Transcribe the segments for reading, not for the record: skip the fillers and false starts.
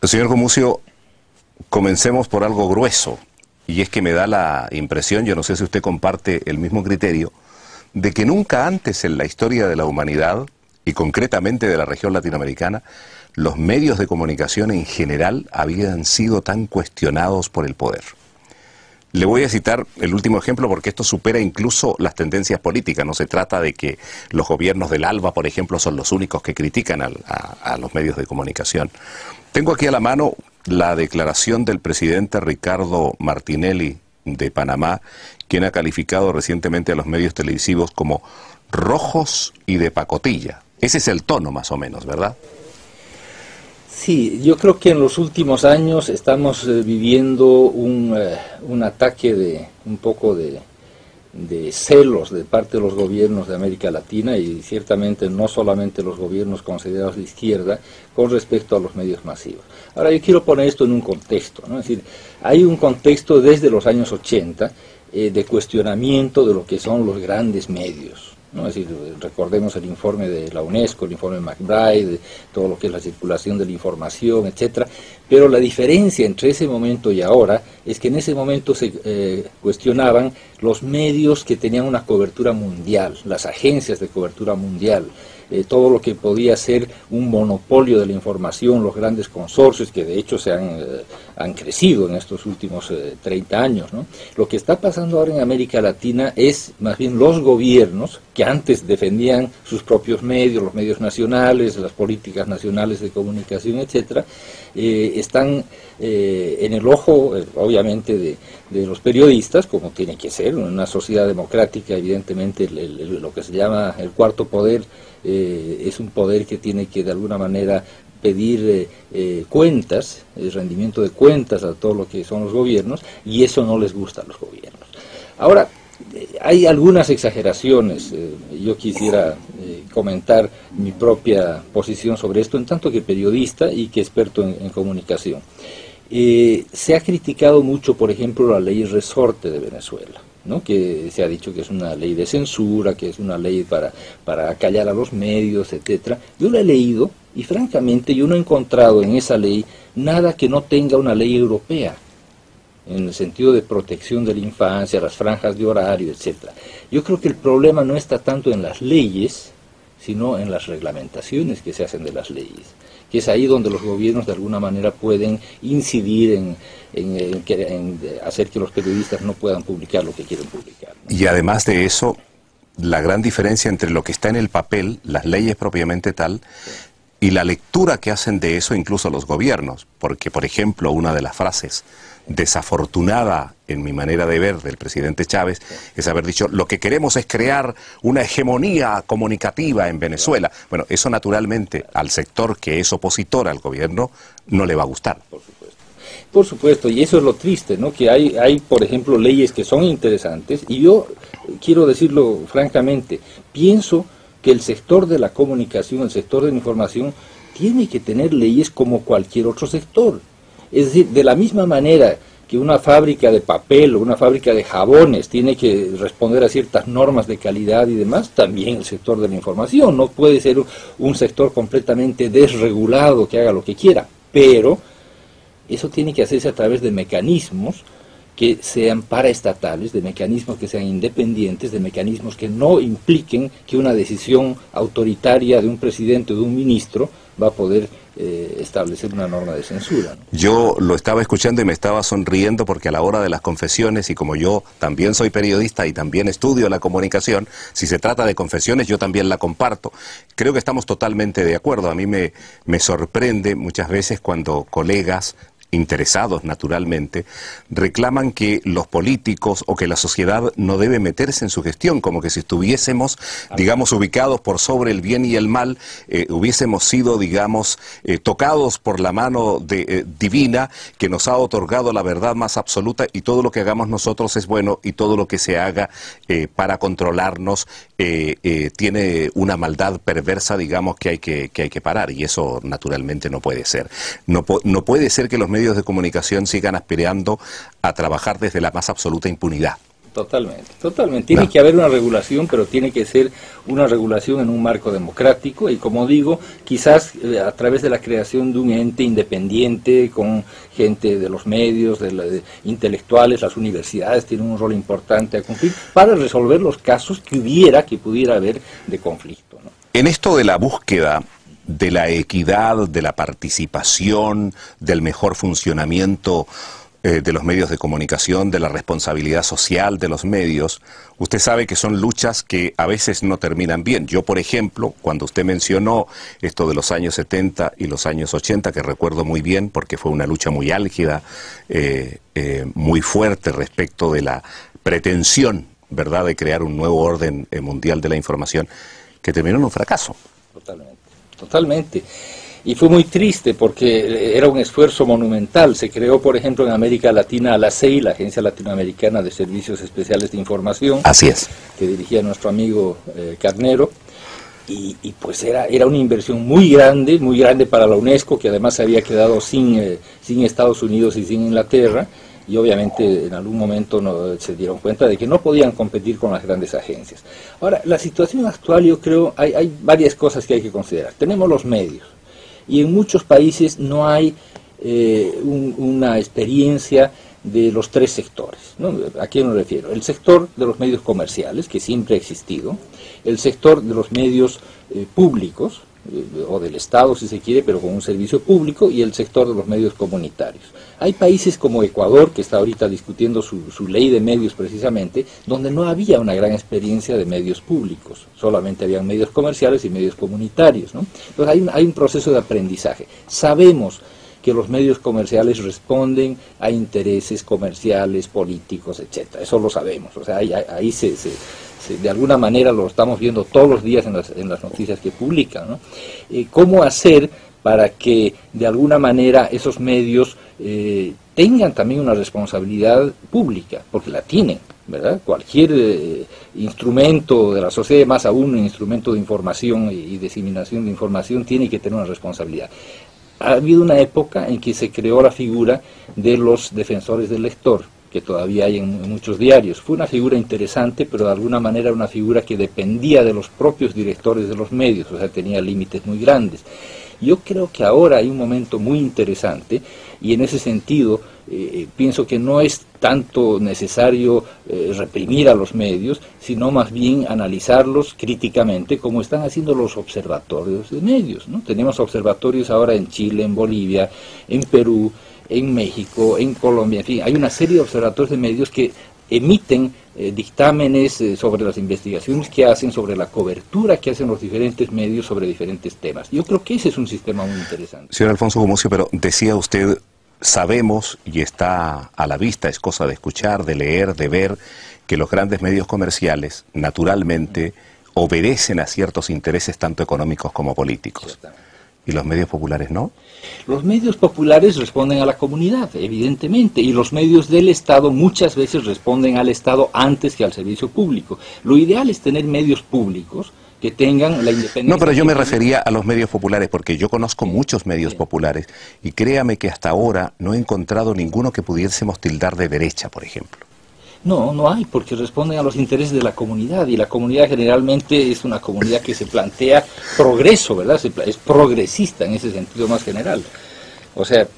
Señor Gumucio, comencemos por algo grueso, y es que me da la impresión, yo no sé si usted comparte el mismo criterio, de que nunca antes en la historia de la humanidad, y concretamente de la región latinoamericana, los medios de comunicación en general habían sido tan cuestionados por el poder. Le voy a citar el último ejemplo porque esto supera incluso las tendencias políticas. No se trata de que los gobiernos del ALBA, por ejemplo, son los únicos que critican a los medios de comunicación. Tengo aquí a la mano la declaración del presidente Ricardo Martinelli de Panamá, quien ha calificado recientemente a los medios televisivos como rojos y de pacotilla. Ese es el tono más o menos, ¿verdad? Sí, yo creo que en los últimos años estamos viviendo un ataque de un poco de celos de parte de los gobiernos de América Latina y ciertamente no solamente los gobiernos considerados de izquierda con respecto a los medios masivos. Ahora yo quiero poner esto en un contexto, ¿no? Es decir, hay un contexto desde los años 80 de cuestionamiento de lo que son los grandes medios, ¿no? Es decir, recordemos el informe de la UNESCO, el informe McBride, todo lo que es la circulación de la información, etcétera. Pero la diferencia entre ese momento y ahora es que en ese momento se cuestionaban los medios que tenían una cobertura mundial, las agencias de cobertura mundial, todo lo que podía ser un monopolio de la información, los grandes consorcios que de hecho han crecido en estos últimos 30 años, ¿no? Lo que está pasando ahora en América Latina es más bien los gobiernos que antes defendían sus propios medios, los medios nacionales, las políticas nacionales de comunicación, etcétera, están en el ojo, obviamente, de los periodistas, como tiene que ser, en una sociedad democrática, evidentemente lo que se llama el cuarto poder es un poder que tiene que de alguna manera pedir cuentas, el rendimiento de cuentas a todo lo que son los gobiernos, y eso no les gusta a los gobiernos. Ahora, hay algunas exageraciones, yo quisiera comentar mi propia posición sobre esto, en tanto que periodista y que experto en comunicación. Se ha criticado mucho, por ejemplo, la ley resorte de Venezuela, ¿no? Que se ha dicho que es una ley de censura, que es una ley para acallar a los medios, etcétera. Yo la he leído y francamente yo no he encontrado en esa ley nada que no tenga una ley europea, en el sentido de protección de la infancia, las franjas de horario, etcétera. Yo creo que el problema no está tanto en las leyes, sino en las reglamentaciones que se hacen de las leyes, que es ahí donde los gobiernos de alguna manera pueden incidir en hacer que los periodistas no puedan publicar lo que quieren publicar, ¿no? Y además de eso, la gran diferencia entre lo que está en el papel, las leyes propiamente tal, y la lectura que hacen de eso incluso los gobiernos, porque por ejemplo una de las frases desafortunada en mi manera de ver del presidente Chávez es haber dicho lo que queremos es crear una hegemonía comunicativa en Venezuela. Bueno, eso naturalmente al sector que es opositor al gobierno no le va a gustar. Por supuesto, y eso es lo triste, ¿no? Que hay, por ejemplo, leyes que son interesantes, y yo quiero decirlo francamente, pienso que el sector de la comunicación, el sector de la información, tiene que tener leyes como cualquier otro sector. Es decir, de la misma manera que una fábrica de papel o una fábrica de jabones tiene que responder a ciertas normas de calidad y demás, también el sector de la información. No puede ser un sector completamente desregulado que haga lo que quiera, pero eso tiene que hacerse a través de mecanismos que sean paraestatales, de mecanismos que sean independientes, de mecanismos que no impliquen que una decisión autoritaria de un presidente o de un ministro va a poder establecer una norma de censura, ¿no? Yo lo estaba escuchando y me estaba sonriendo porque a la hora de las confesiones, y como yo también soy periodista y también estudio la comunicación, si se trata de confesiones yo también la comparto. Creo que estamos totalmente de acuerdo. A mí me sorprende muchas veces cuando colegas interesados naturalmente, reclaman que los políticos o que la sociedad no debe meterse en su gestión, como que si estuviésemos, digamos, ubicados por sobre el bien y el mal, hubiésemos sido, digamos, tocados por la mano divina que nos ha otorgado la verdad más absoluta y todo lo que hagamos nosotros es bueno y todo lo que se haga para controlarnos tiene una maldad perversa, digamos, que hay que parar, y eso naturalmente no puede ser. No puede ser que los medios de comunicación sigan aspirando a trabajar desde la más absoluta impunidad. Totalmente, totalmente. Tiene que haber una regulación, pero tiene que ser una regulación en un marco democrático y, como digo, quizás a través de la creación de un ente independiente con gente de los medios, de intelectuales, las universidades tienen un rol importante a cumplir para resolver los casos que pudiera haber de conflicto, ¿no? En esto de la búsqueda de la equidad, de la participación, del mejor funcionamiento de los medios de comunicación, de la responsabilidad social de los medios, usted sabe que son luchas que a veces no terminan bien. Yo, por ejemplo, cuando usted mencionó esto de los años 70 y los años 80, que recuerdo muy bien porque fue una lucha muy álgida, muy fuerte respecto de la pretensión, ¿verdad?, de crear un nuevo orden mundial de la información, que terminó en un fracaso. Totalmente, totalmente. Y fue muy triste porque era un esfuerzo monumental. Se creó, por ejemplo, en América Latina la ALACEI, la Agencia Latinoamericana de Servicios Especiales de Información. Así es. Que dirigía nuestro amigo Carnero. Y pues era una inversión muy grande para la UNESCO, que además se había quedado sin Estados Unidos y sin Inglaterra. Y obviamente en algún momento se dieron cuenta de que no podían competir con las grandes agencias. Ahora, la situación actual, yo creo, hay varias cosas que hay que considerar. Tenemos los medios. Y en muchos países no hay una experiencia de los tres sectores, ¿no? ¿A qué me refiero? El sector de los medios comerciales, que siempre ha existido, el sector de los medios públicos, o del Estado si se quiere, pero con un servicio público, y el sector de los medios comunitarios. Hay países como Ecuador, que está ahorita discutiendo su ley de medios precisamente, donde no había una gran experiencia de medios públicos, solamente habían medios comerciales y medios comunitarios, ¿no? Entonces hay un proceso de aprendizaje. Sabemos que los medios comerciales responden a intereses comerciales, políticos, etcétera. Eso lo sabemos, o sea, ahí de alguna manera lo estamos viendo todos los días en las noticias que publican, ¿no? ¿Cómo hacer para que de alguna manera esos medios tengan también una responsabilidad pública? Porque la tienen, ¿verdad? Cualquier instrumento de la sociedad, más aún un instrumento de información y diseminación de información, tiene que tener una responsabilidad. Ha habido una época en que se creó la figura de los defensores del lector, que todavía hay en muchos diarios. Fue una figura interesante, pero de alguna manera una figura que dependía de los propios directores de los medios, o sea, tenía límites muy grandes. Yo creo que ahora hay un momento muy interesante, y en ese sentido pienso que no es tanto necesario reprimir a los medios, sino más bien analizarlos críticamente, como están haciendo los observatorios de medios, ¿no? Tenemos observatorios ahora en Chile, en Bolivia, en Perú, en México, en Colombia, en fin, hay una serie de observatorios de medios que emiten dictámenes sobre las investigaciones que hacen, sobre la cobertura que hacen los diferentes medios sobre diferentes temas. Yo creo que ese es un sistema muy interesante. Señor Alfonso Gumucio, pero decía usted, sabemos y está a la vista, es cosa de escuchar, de leer, de ver, que los grandes medios comerciales, naturalmente, obedecen a ciertos intereses tanto económicos como políticos. Ciertamente. ¿Y los medios populares no? Los medios populares responden a la comunidad, evidentemente, y los medios del Estado muchas veces responden al Estado antes que al servicio público. Lo ideal es tener medios públicos que tengan la independencia. No, pero yo me refería a los medios populares, porque yo conozco muchos medios populares, y créame que hasta ahora no he encontrado ninguno que pudiésemos tildar de derecha, por ejemplo. No, no hay, porque responden a los intereses de la comunidad, y la comunidad generalmente es una comunidad que se plantea progreso, ¿verdad? Es progresista en ese sentido más general. O sea,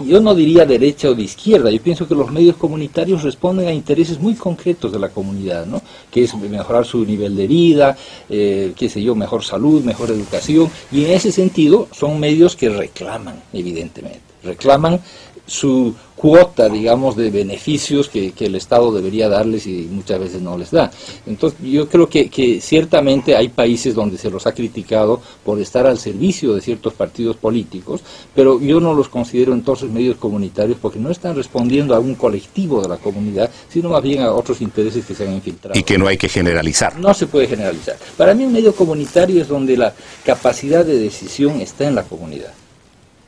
yo no diría derecha o de izquierda, yo pienso que los medios comunitarios responden a intereses muy concretos de la comunidad, ¿no? Que es mejorar su nivel de vida, qué sé yo, mejor salud, mejor educación, y en ese sentido son medios que reclaman, evidentemente, reclaman su cuota, digamos, de beneficios que el Estado debería darles y muchas veces no les da. Entonces, yo creo que ciertamente hay países donde se los ha criticado por estar al servicio de ciertos partidos políticos, pero yo no los considero entonces medios comunitarios porque no están respondiendo a un colectivo de la comunidad, sino más bien a otros intereses que se han infiltrado. Y que no hay que generalizar. No se puede generalizar. Para mí un medio comunitario es donde la capacidad de decisión está en la comunidad,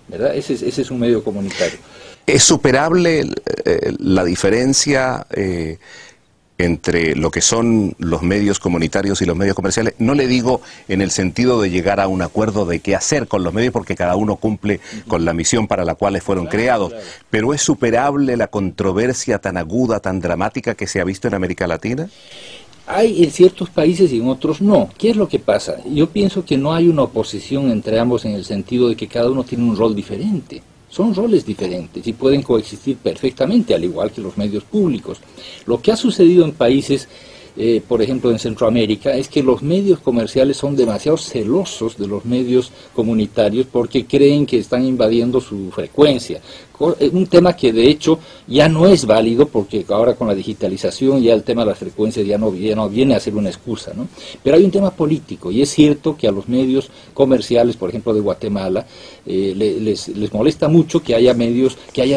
¿verdad? Ese es un medio comunitario. ¿Es superable la diferencia entre lo que son los medios comunitarios y los medios comerciales. No le digo en el sentido de llegar a un acuerdo de qué hacer con los medios, porque cada uno cumple con la misión para la cual fueron creados, pero ¿es superable la controversia tan aguda, tan dramática que se ha visto en América Latina? Hay en ciertos países y en otros no. ¿Qué es lo que pasa? Yo pienso que no hay una oposición entre ambos en el sentido de que cada uno tiene un rol diferente. Son roles diferentes y pueden coexistir perfectamente, al igual que los medios públicos. Lo que ha sucedido en países, por ejemplo en Centroamérica, es que los medios comerciales son demasiado celosos de los medios comunitarios porque creen que están invadiendo su frecuencia. Un tema que de hecho ya no es válido porque ahora con la digitalización ya el tema de las frecuencias ya no viene a ser una excusa, ¿no? Pero hay un tema político y es cierto que a los medios comerciales, por ejemplo de Guatemala, les molesta mucho que haya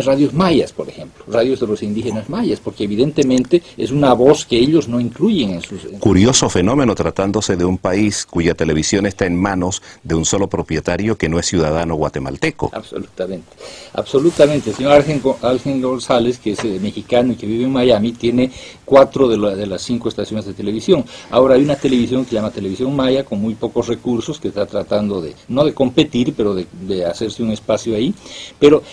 radios mayas, por ejemplo, radios de los indígenas mayas, porque evidentemente es una voz que ellos no incluyen en sus... Curioso fenómeno tratándose de un país cuya televisión está en manos de un solo propietario que no es ciudadano guatemalteco. Absolutamente, absolutamente. El señor Ángel González, que es mexicano y que vive en Miami, tiene 4 de las 5 estaciones de televisión. Ahora hay una televisión que se llama Televisión Maya, con muy pocos recursos, que está tratando no de competir, pero de hacerse un espacio ahí. Pero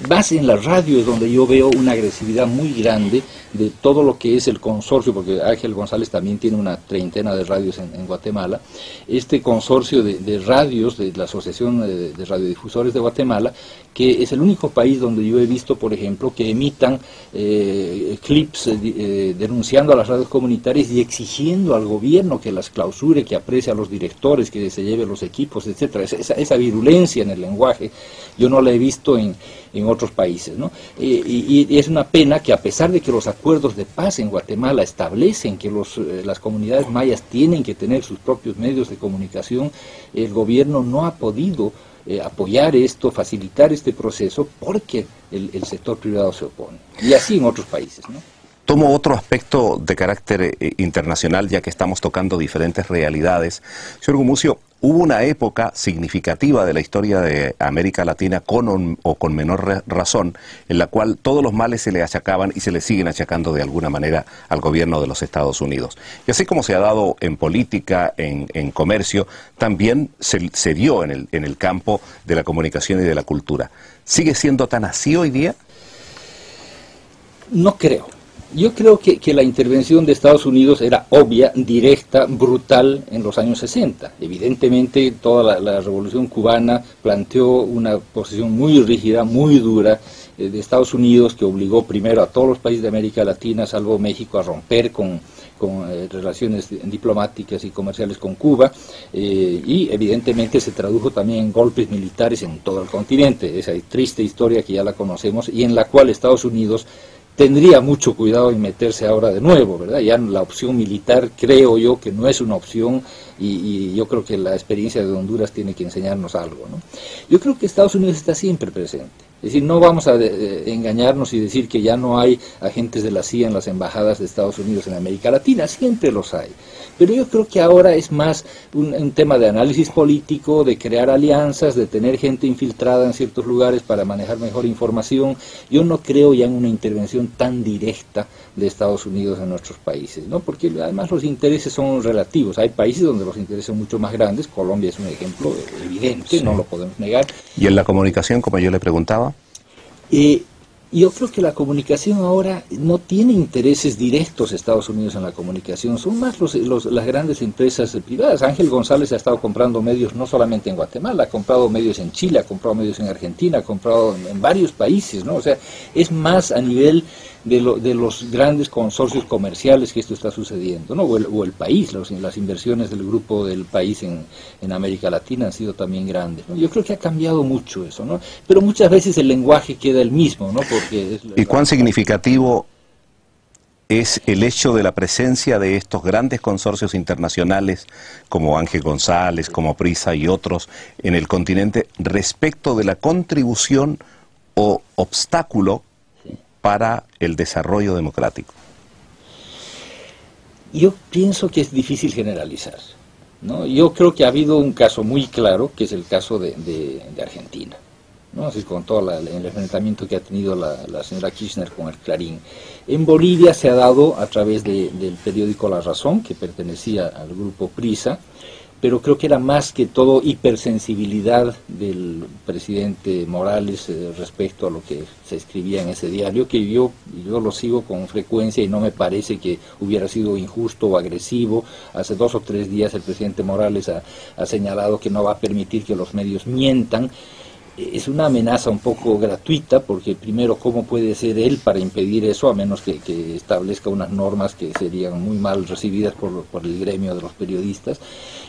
más en la radio es donde yo veo una agresividad muy grande de todo lo que es el consorcio, porque Ángel González también tiene una 30 de radios en Guatemala. Este consorcio de radios de la Asociación de Radiodifusores de Guatemala, que es el único país donde yo he visto, por ejemplo, que emitan clips denunciando a las radios comunitarias y exigiendo al gobierno que las clausure, que aprecie a los directores, que se lleve los equipos, etcétera. Esa virulencia en el lenguaje yo no la he visto en otros países, ¿no? Y es una pena que, a pesar de que los acuerdos de paz en Guatemala establecen que las comunidades mayas tienen que tener sus propios medios de comunicación, el gobierno no ha podido apoyar esto, facilitar este proceso, porque el sector privado se opone. Y así en otros países, ¿no? Tomo otro aspecto de carácter internacional, ya que estamos tocando diferentes realidades. Señor Gumucio, hubo una época significativa de la historia de América Latina, con o con menor razón, en la cual todos los males se le achacaban y se le siguen achacando de alguna manera al gobierno de los Estados Unidos. Y así como se ha dado en política, en comercio, también se dio en el campo de la comunicación y de la cultura. ¿Sigue siendo tan así hoy día? No creo. Yo creo que la intervención de Estados Unidos era obvia, directa, brutal en los años 60. Evidentemente toda la revolución cubana planteó una posición muy rígida, muy dura de Estados Unidos, que obligó primero a todos los países de América Latina, salvo México, a romper con relaciones diplomáticas y comerciales con Cuba, y evidentemente se tradujo también en golpes militares en todo el continente. Esa triste historia que ya la conocemos y en la cual Estados Unidos tendría mucho cuidado en meterse ahora de nuevo, ¿verdad? Ya la opción militar creo yo que no es una opción, y yo creo que la experiencia de Honduras tiene que enseñarnos algo, ¿no? Yo creo que Estados Unidos está siempre presente. Es decir, no vamos a engañarnos y decir que ya no hay agentes de la CIA en las embajadas de Estados Unidos en América Latina, siempre los hay. Pero yo creo que ahora es más un tema de análisis político, de crear alianzas, de tener gente infiltrada en ciertos lugares para manejar mejor información. Yo no creo ya en una intervención tan directa de Estados Unidos en nuestros países, ¿no? Porque además los intereses son relativos. Hay países donde los intereses son mucho más grandes. Colombia es un ejemplo evidente, sí, no lo podemos negar. ¿Y en la comunicación, como yo le preguntaba? Yo creo que la comunicación ahora no tiene intereses directos Estados Unidos en la comunicación, son más las grandes empresas privadas. Ángel González ha estado comprando medios no solamente en Guatemala, ha comprado medios en Chile, ha comprado medios en Argentina, ha comprado en varios países, ¿no? O sea, es más a nivel de los grandes consorcios comerciales que esto está sucediendo, ¿no? O el país, las inversiones del grupo del país en América Latina han sido también grandes, ¿no? Yo creo que ha cambiado mucho eso, ¿no? Pero muchas veces el lenguaje queda el mismo, ¿no? ¿Y cuán significativo es el hecho de la presencia de estos grandes consorcios internacionales como Ángel González, como Prisa y otros en el continente respecto de la contribución o obstáculo para el desarrollo democrático? Yo pienso que es difícil generalizar, ¿no? Yo creo que ha habido un caso muy claro, que es el caso de Argentina. ¿no? Así con todo el enfrentamiento que ha tenido la señora Kirchner con el Clarín. En Bolivia se ha dado a través del periódico La Razón, que pertenecía al grupo Prisa, pero creo que era más que todo hipersensibilidad del presidente Morales respecto a lo que se escribía en ese diario, que yo lo sigo con frecuencia y no me parece que hubiera sido injusto o agresivo. Hace 2 o 3 días el presidente Morales ha señalado que no va a permitir que los medios mientan. Es una amenaza un poco gratuita, porque primero, ¿cómo puede ser él para impedir eso, a menos que establezca unas normas que serían muy mal recibidas por el gremio de los periodistas?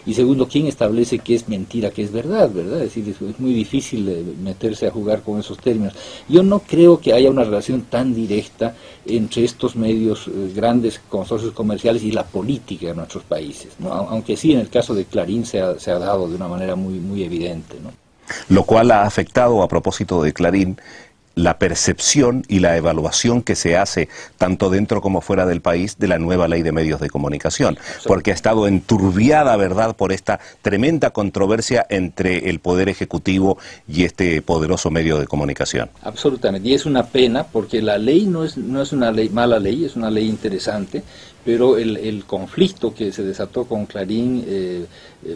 Y segundo, ¿quién establece qué es mentira, qué es verdad, verdad? Es decir, es muy difícil meterse a jugar con esos términos. Yo no creo que haya una relación tan directa entre estos medios grandes consorcios comerciales y la política de nuestros países, ¿no? Aunque sí, en el caso de Clarín se ha dado de una manera muy evidente, ¿no? Lo cual ha afectado, a propósito de Clarín, la percepción y la evaluación que se hace, tanto dentro como fuera del país, de la nueva ley de medios de comunicación, porque ha estado enturbiada, ¿verdad?, por esta tremenda controversia entre el Poder Ejecutivo y este poderoso medio de comunicación. Absolutamente, y es una pena, porque la ley no es una ley, mala ley, es una ley interesante, pero el conflicto que se desató con Clarín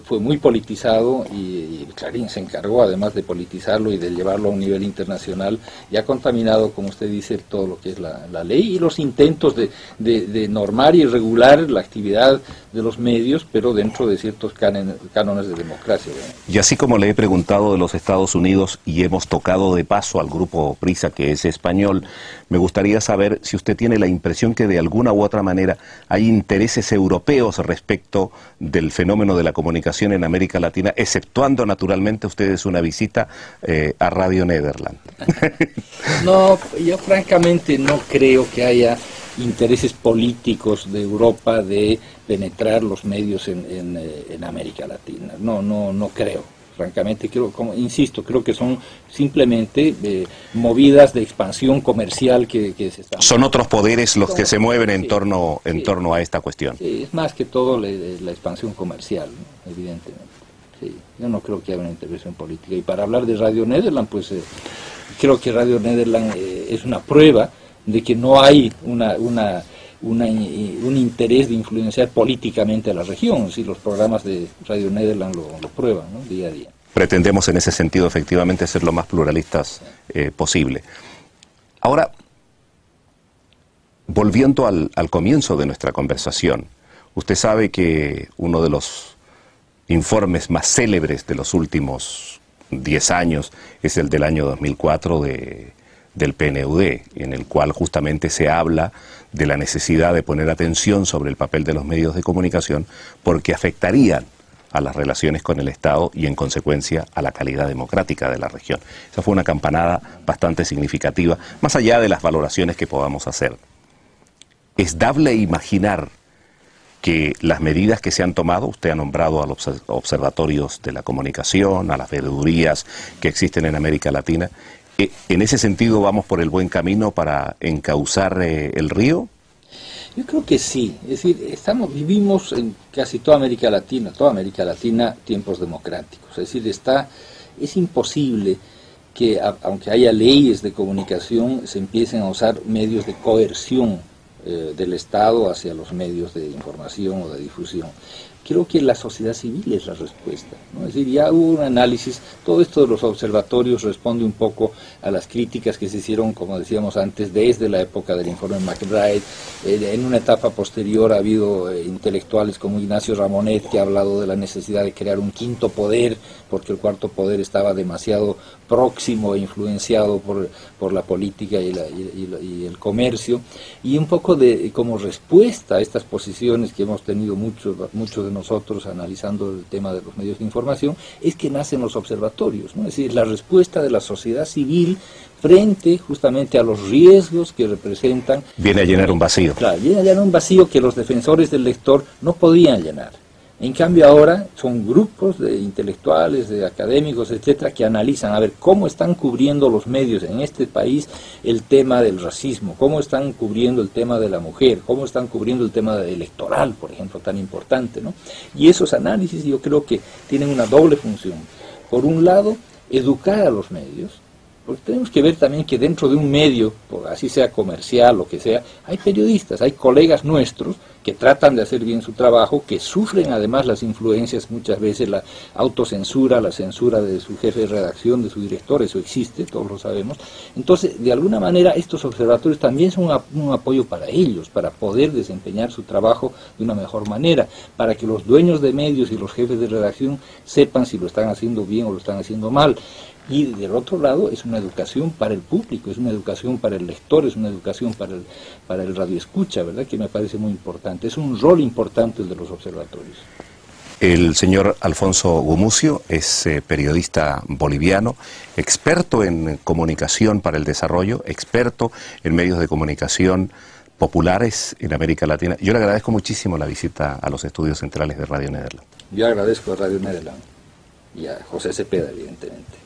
fue muy politizado, y Clarín se encargó además de politizarlo y de llevarlo a un nivel internacional, y ha contaminado, como usted dice, todo lo que es la ley y los intentos de normar y regular la actividad de los medios, pero dentro de ciertos cánones de democracia, ¿verdad? Y así como le he preguntado de los Estados Unidos y hemos tocado de paso al grupo Prisa, que es español, me gustaría saber si usted tiene la impresión que de alguna u otra manera hay intereses europeos respecto del fenómeno de la comunicación en América Latina, exceptuando naturalmente ustedes una visita a Radio Nederland. No, yo francamente no creo que haya intereses políticos de Europa de penetrar los medios en América Latina. No creo. Francamente, insisto, creo que son simplemente movidas de expansión comercial que se están... Son otros poderes los que se mueven en torno a esta cuestión. Sí, es más que todo la expansión comercial, ¿no? Evidentemente. Sí, yo no creo que haya una intervención política. Y para hablar de Radio Nederland, pues creo que Radio Nederland es una prueba de que no hay un interés de influenciar políticamente a la región. Si los programas de Radio Nederland lo prueban, ¿no? Día a día. Pretendemos en ese sentido efectivamente ser lo más pluralistas posible. Ahora, volviendo al comienzo de nuestra conversación, usted sabe que uno de los informes más célebres de los últimos 10 años es el del año 2004 del PNUD, en el cual justamente se habla de la necesidad de poner atención sobre el papel de los medios de comunicación, porque afectarían a las relaciones con el Estado y en consecuencia a la calidad democrática de la región. Esa fue una campanada bastante significativa, más allá de las valoraciones que podamos hacer. ¿Es dable imaginar que las medidas que se han tomado, usted ha nombrado a los observatorios de la comunicación, a las veedurías que existen en América Latina, en ese sentido vamos por el buen camino para encauzar el río? Yo creo que sí, es decir, vivimos en casi toda América Latina tiempos democráticos, es decir, es imposible que aunque haya leyes de comunicación se empiecen a usar medios de coerción del Estado hacia los medios de información o de difusión. Creo que la sociedad civil es la respuesta, ¿no? Es decir, ya hubo un análisis, todo esto de los observatorios responde un poco a las críticas que se hicieron, como decíamos antes, desde la época del informe McBride. En una etapa posterior ha habido intelectuales como Ignacio Ramonet, que ha hablado de la necesidad de crear un quinto poder, porque el cuarto poder estaba demasiado próximo e influenciado por la política y el comercio, y un poco como respuesta a estas posiciones que hemos tenido muchos de nosotros analizando el tema de los medios de información, es que nacen los observatorios, ¿no? Es decir, la respuesta de la sociedad civil frente justamente a los riesgos que representan... Viene a llenar un vacío. Claro, viene a llenar un vacío que los defensores del lector no podían llenar. En cambio ahora son grupos de intelectuales, de académicos, etcétera, que analizan a ver cómo están cubriendo los medios en este país el tema del racismo, cómo están cubriendo el tema de la mujer, cómo están cubriendo el tema electoral, por ejemplo, tan importante, ¿no? Y esos análisis yo creo que tienen una doble función. Por un lado, educar a los medios, Porque tenemos que ver también que dentro de un medio, por así sea comercial o que sea, hay periodistas, hay colegas nuestros que tratan de hacer bien su trabajo, que sufren además las influencias, muchas veces la autocensura, la censura de su jefe de redacción, de su director, eso existe, todos lo sabemos. Entonces, de alguna manera, estos observatorios también son un apoyo para ellos, para poder desempeñar su trabajo de una mejor manera, para que los dueños de medios y los jefes de redacción sepan si lo están haciendo bien o lo están haciendo mal. Y del otro lado es una educación para el público, es una educación para el lector, es una educación para el radioescucha, ¿verdad? Que me parece muy importante. Es un rol importante el de los observatorios. El señor Alfonso Gumucio es periodista boliviano, experto en comunicación para el desarrollo, experto en medios de comunicación populares en América Latina. Yo le agradezco muchísimo la visita a los estudios centrales de Radio Nederland. Yo agradezco a Radio Nederland y a José Cepeda, evidentemente.